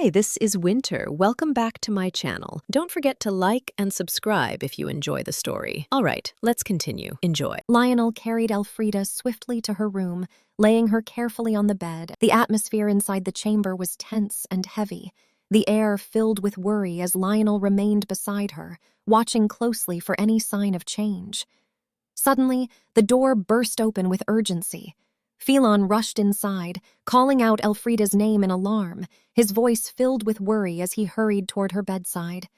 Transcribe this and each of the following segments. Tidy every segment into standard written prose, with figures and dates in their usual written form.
Hi, this is Winter. Welcome back to my channel. Don't forget to like and subscribe if you enjoy the story. All right, let's continue. Enjoy. Lionel carried Elfrida swiftly to her room, laying her carefully on the bed. The atmosphere inside the chamber was tense and heavy, the air filled with worry as Lionel remained beside her, watching closely for any sign of change. Suddenly, the door burst open with urgency. Phelan rushed inside, calling out Elfrida's name in alarm, his voice filled with worry as he hurried toward her bedside.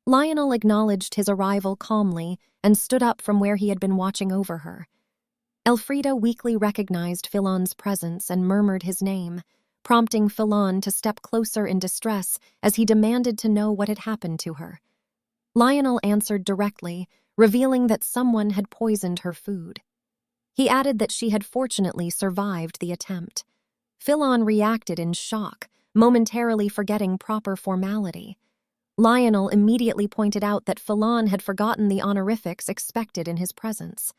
Lionel acknowledged his arrival calmly and stood up from where he had been watching over her. Elfrida weakly recognized Phelan's presence and murmured his name, prompting Phelan to step closer in distress as he demanded to know what had happened to her. Lionel answered directly, revealing that someone had poisoned her food. He added that she had fortunately survived the attempt. Phelan reacted in shock, momentarily forgetting proper formality. Lionel immediately pointed out that Phelan had forgotten the honorifics expected in his presence.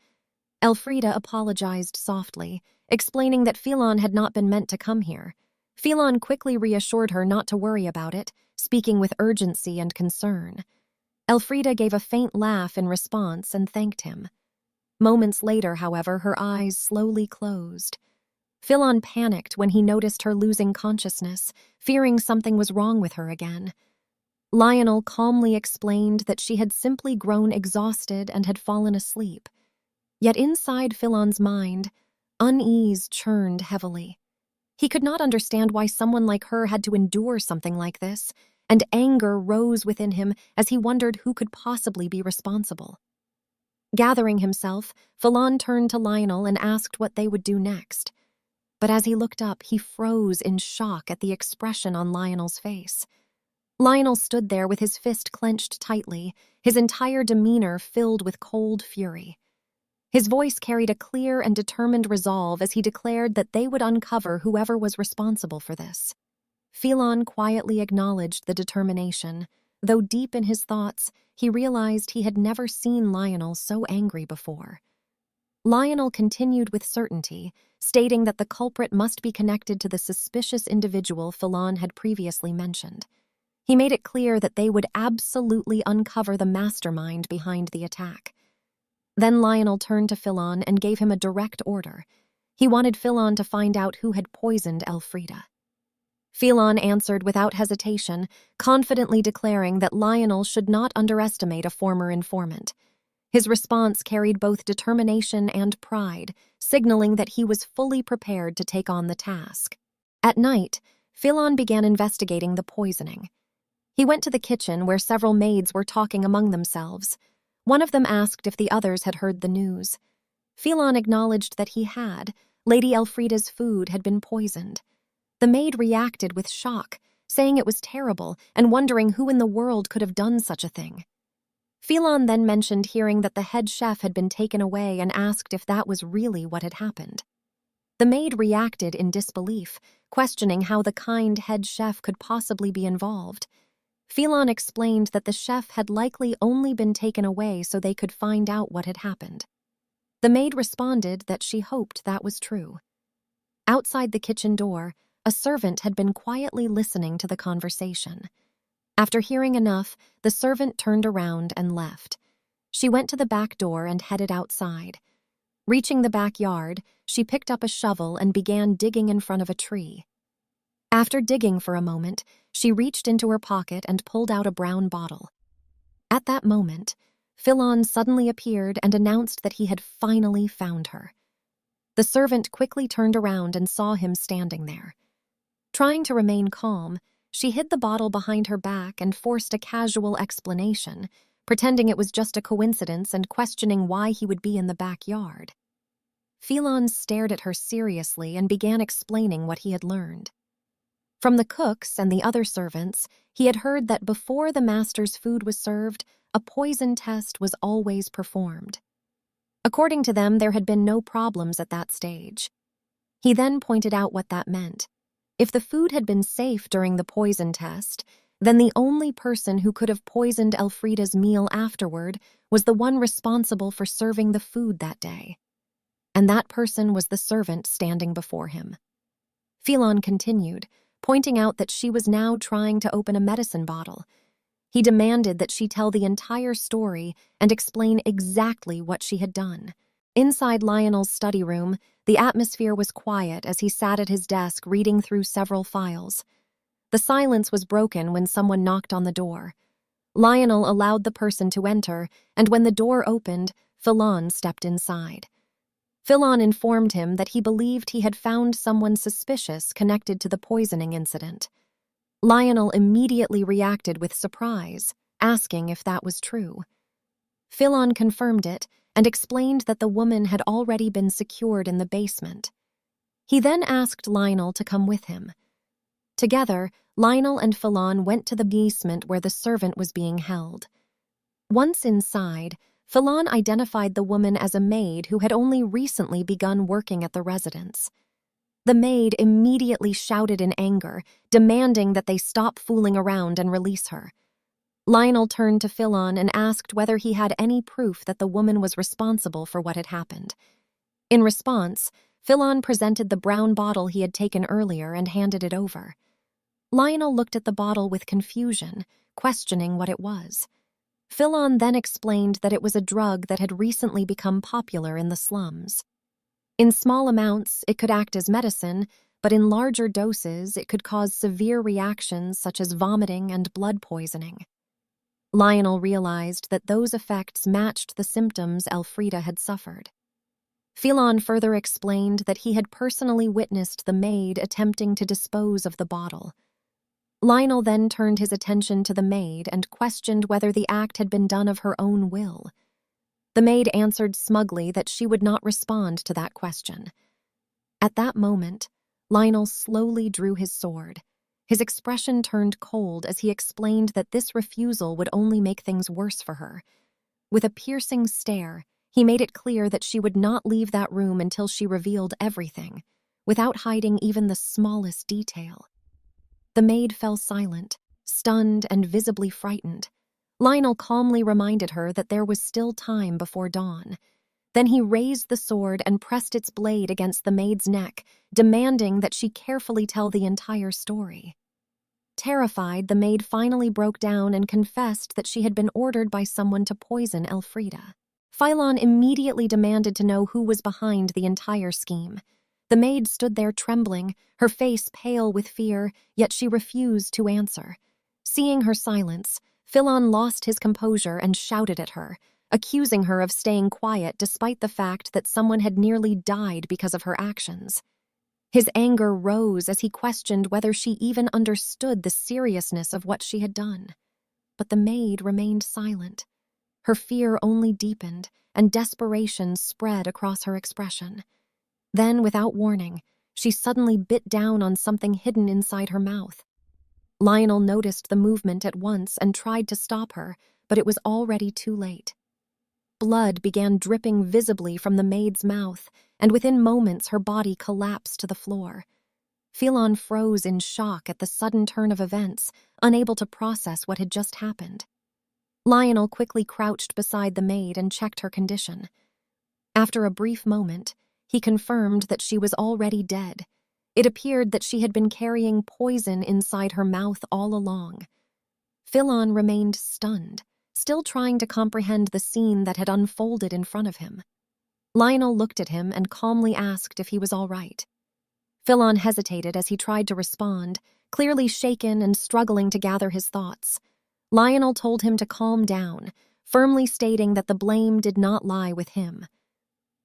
Elfrida apologized softly, explaining that Phelan had not been meant to come here. Phelan quickly reassured her not to worry about it, speaking with urgency and concern. Elfrida gave a faint laugh in response and thanked him. Moments later, however, her eyes slowly closed. Phelan panicked when he noticed her losing consciousness, fearing something was wrong with her again. Lionel calmly explained that she had simply grown exhausted and had fallen asleep. Yet inside Phelan's mind, unease churned heavily. He could not understand why someone like her had to endure something like this, and anger rose within him as he wondered who could possibly be responsible. Gathering himself, Phelan turned to Lionel and asked what they would do next. But as he looked up, he froze in shock at the expression on Lionel's face. Lionel stood there with his fist clenched tightly, his entire demeanor filled with cold fury. His voice carried a clear and determined resolve as he declared that they would uncover whoever was responsible for this. Phelan quietly acknowledged the determination, though deep in his thoughts, he realized he had never seen Lionel so angry before. Lionel continued with certainty, stating that the culprit must be connected to the suspicious individual Phelan had previously mentioned. He made it clear that they would absolutely uncover the mastermind behind the attack. Then Lionel turned to Phelan and gave him a direct order. He wanted Phelan to find out who had poisoned Elfrida. Phelan answered without hesitation, confidently declaring that Lionel should not underestimate a former informant. His response carried both determination and pride, signaling that he was fully prepared to take on the task. At night, Phelan began investigating the poisoning. He went to the kitchen where several maids were talking among themselves. One of them asked if the others had heard the news. Phelan acknowledged that he had. Lady Elfrida's food had been poisoned. The maid reacted with shock, saying it was terrible and wondering who in the world could have done such a thing. Phelan then mentioned hearing that the head chef had been taken away and asked if that was really what had happened. The maid reacted in disbelief, questioning how the kind head chef could possibly be involved. Phelan explained that the chef had likely only been taken away so they could find out what had happened. The maid responded that she hoped that was true. Outside the kitchen door, a servant had been quietly listening to the conversation. After hearing enough, the servant turned around and left. She went to the back door and headed outside. Reaching the backyard, she picked up a shovel and began digging in front of a tree. After digging for a moment, she reached into her pocket and pulled out a brown bottle. At that moment, Phelan suddenly appeared and announced that he had finally found her. The servant quickly turned around and saw him standing there. Trying to remain calm, she hid the bottle behind her back and forced a casual explanation, pretending it was just a coincidence and questioning why he would be in the backyard. Phelan stared at her seriously and began explaining what he had learned. From the cooks and the other servants, he had heard that before the master's food was served, a poison test was always performed. According to them, there had been no problems at that stage. He then pointed out what that meant. If the food had been safe during the poison test, then the only person who could have poisoned Elfrida's meal afterward was the one responsible for serving the food that day. And that person was the servant standing before him. Phelan continued, pointing out that she was now trying to open a medicine bottle. He demanded that she tell the entire story and explain exactly what she had done. Inside Lionel's study room, the atmosphere was quiet as he sat at his desk reading through several files. The silence was broken when someone knocked on the door. Lionel allowed the person to enter, and when the door opened, Philon stepped inside. Philon informed him that he believed he had found someone suspicious connected to the poisoning incident. Lionel immediately reacted with surprise, asking if that was true. Philon confirmed it and explained that the woman had already been secured in the basement. He then asked Lionel to come with him. Together, Lionel and Philon went to the basement where the servant was being held. Once inside, Philon identified the woman as a maid who had only recently begun working at the residence. The maid immediately shouted in anger, demanding that they stop fooling around and release her. Lionel turned to Philon and asked whether he had any proof that the woman was responsible for what had happened. In response, Philon presented the brown bottle he had taken earlier and handed it over. Lionel looked at the bottle with confusion, questioning what it was. Philon then explained that it was a drug that had recently become popular in the slums. In small amounts, it could act as medicine, but in larger doses, it could cause severe reactions such as vomiting and blood poisoning. Lionel realized that those effects matched the symptoms Elfrida had suffered. Philon further explained that he had personally witnessed the maid attempting to dispose of the bottle. Lionel then turned his attention to the maid and questioned whether the act had been done of her own will. The maid answered smugly that she would not respond to that question. At that moment, Lionel slowly drew his sword. His expression turned cold as he explained that this refusal would only make things worse for her. With a piercing stare, he made it clear that she would not leave that room until she revealed everything, without hiding even the smallest detail. The maid fell silent, stunned and visibly frightened. Lionel calmly reminded her that there was still time before dawn. Then he raised the sword and pressed its blade against the maid's neck, demanding that she carefully tell the entire story. Terrified, the maid finally broke down and confessed that she had been ordered by someone to poison Elfrida. Philon immediately demanded to know who was behind the entire scheme. The maid stood there trembling, her face pale with fear, yet she refused to answer. Seeing her silence, Philon lost his composure and shouted at her, accusing her of staying quiet despite the fact that someone had nearly died because of her actions. His anger rose as he questioned whether she even understood the seriousness of what she had done. But the maid remained silent. Her fear only deepened, and desperation spread across her expression. Then, without warning, she suddenly bit down on something hidden inside her mouth. Lionel noticed the movement at once and tried to stop her, but it was already too late. Blood began dripping visibly from the maid's mouth, and within moments her body collapsed to the floor. Philon froze in shock at the sudden turn of events, unable to process what had just happened. Lionel quickly crouched beside the maid and checked her condition. After a brief moment, he confirmed that she was already dead. It appeared that she had been carrying poison inside her mouth all along. Philon remained stunned, still trying to comprehend the scene that had unfolded in front of him. Lionel looked at him and calmly asked if he was all right. Philon hesitated as he tried to respond, clearly shaken and struggling to gather his thoughts. Lionel told him to calm down, firmly stating that the blame did not lie with him.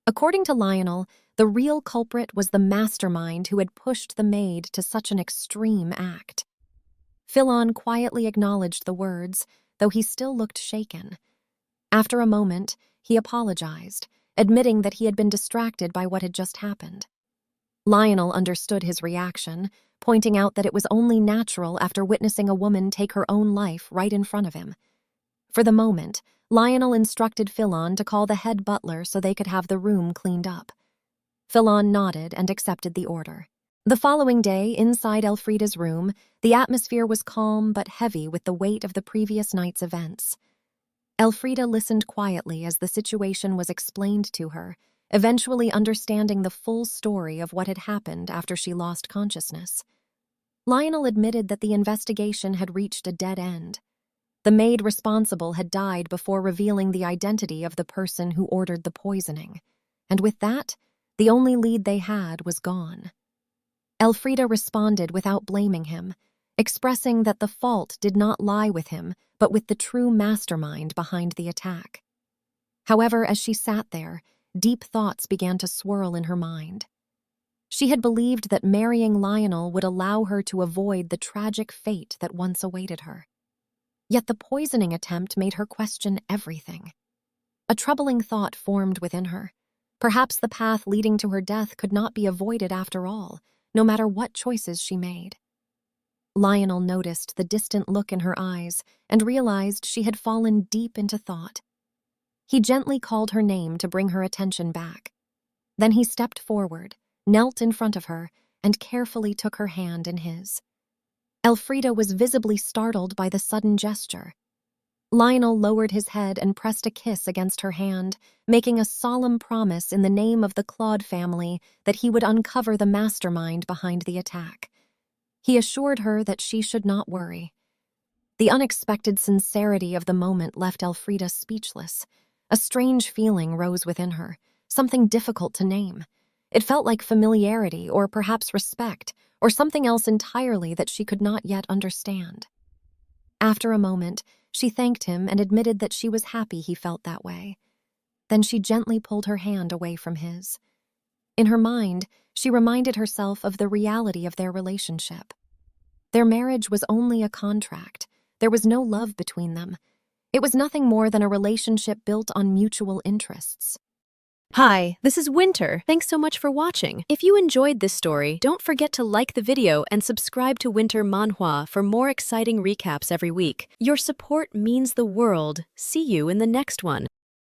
According to Lionel, the real culprit was the mastermind who had pushed the maid to such an extreme act. Philon quietly acknowledged the words, though he still looked shaken. After a moment, he apologized, admitting that he had been distracted by what had just happened. Lionel understood his reaction, pointing out that it was only natural after witnessing a woman take her own life right in front of him. For the moment, Lionel instructed Philon to call the head butler so they could have the room cleaned up. Philon nodded and accepted the order. The following day, inside Elfrida's room, the atmosphere was calm but heavy with the weight of the previous night's events. Elfrida listened quietly as the situation was explained to her, eventually understanding the full story of what had happened after she lost consciousness. Lionel admitted that the investigation had reached a dead end. The maid responsible had died before revealing the identity of the person who ordered the poisoning, and with that, the only lead they had was gone. Elfrida responded without blaming him, expressing that the fault did not lie with him, but with the true mastermind behind the attack. However, as she sat there, deep thoughts began to swirl in her mind. She had believed that marrying Lionel would allow her to avoid the tragic fate that once awaited her. Yet the poisoning attempt made her question everything. A troubling thought formed within her. Perhaps the path leading to her death could not be avoided after all, no matter what choices she made. Lionel noticed the distant look in her eyes and realized she had fallen deep into thought. He gently called her name to bring her attention back. Then he stepped forward, knelt in front of her, and carefully took her hand in his. Elfrida was visibly startled by the sudden gesture. Lionel lowered his head and pressed a kiss against her hand, making a solemn promise in the name of the Claude family that he would uncover the mastermind behind the attack. He assured her that she should not worry. The unexpected sincerity of the moment left Elfrida speechless. A strange feeling rose within her, something difficult to name. It felt like familiarity, or perhaps respect, or something else entirely that she could not yet understand. After a moment, she thanked him and admitted that she was happy he felt that way. Then she gently pulled her hand away from his. In her mind, she reminded herself of the reality of their relationship. Their marriage was only a contract. There was no love between them. It was nothing more than a relationship built on mutual interests. Hi, this is Winter. Thanks so much for watching. If you enjoyed this story, don't forget to like the video and subscribe to Winter Manhwa for more exciting recaps every week. Your support means the world. See you in the next one.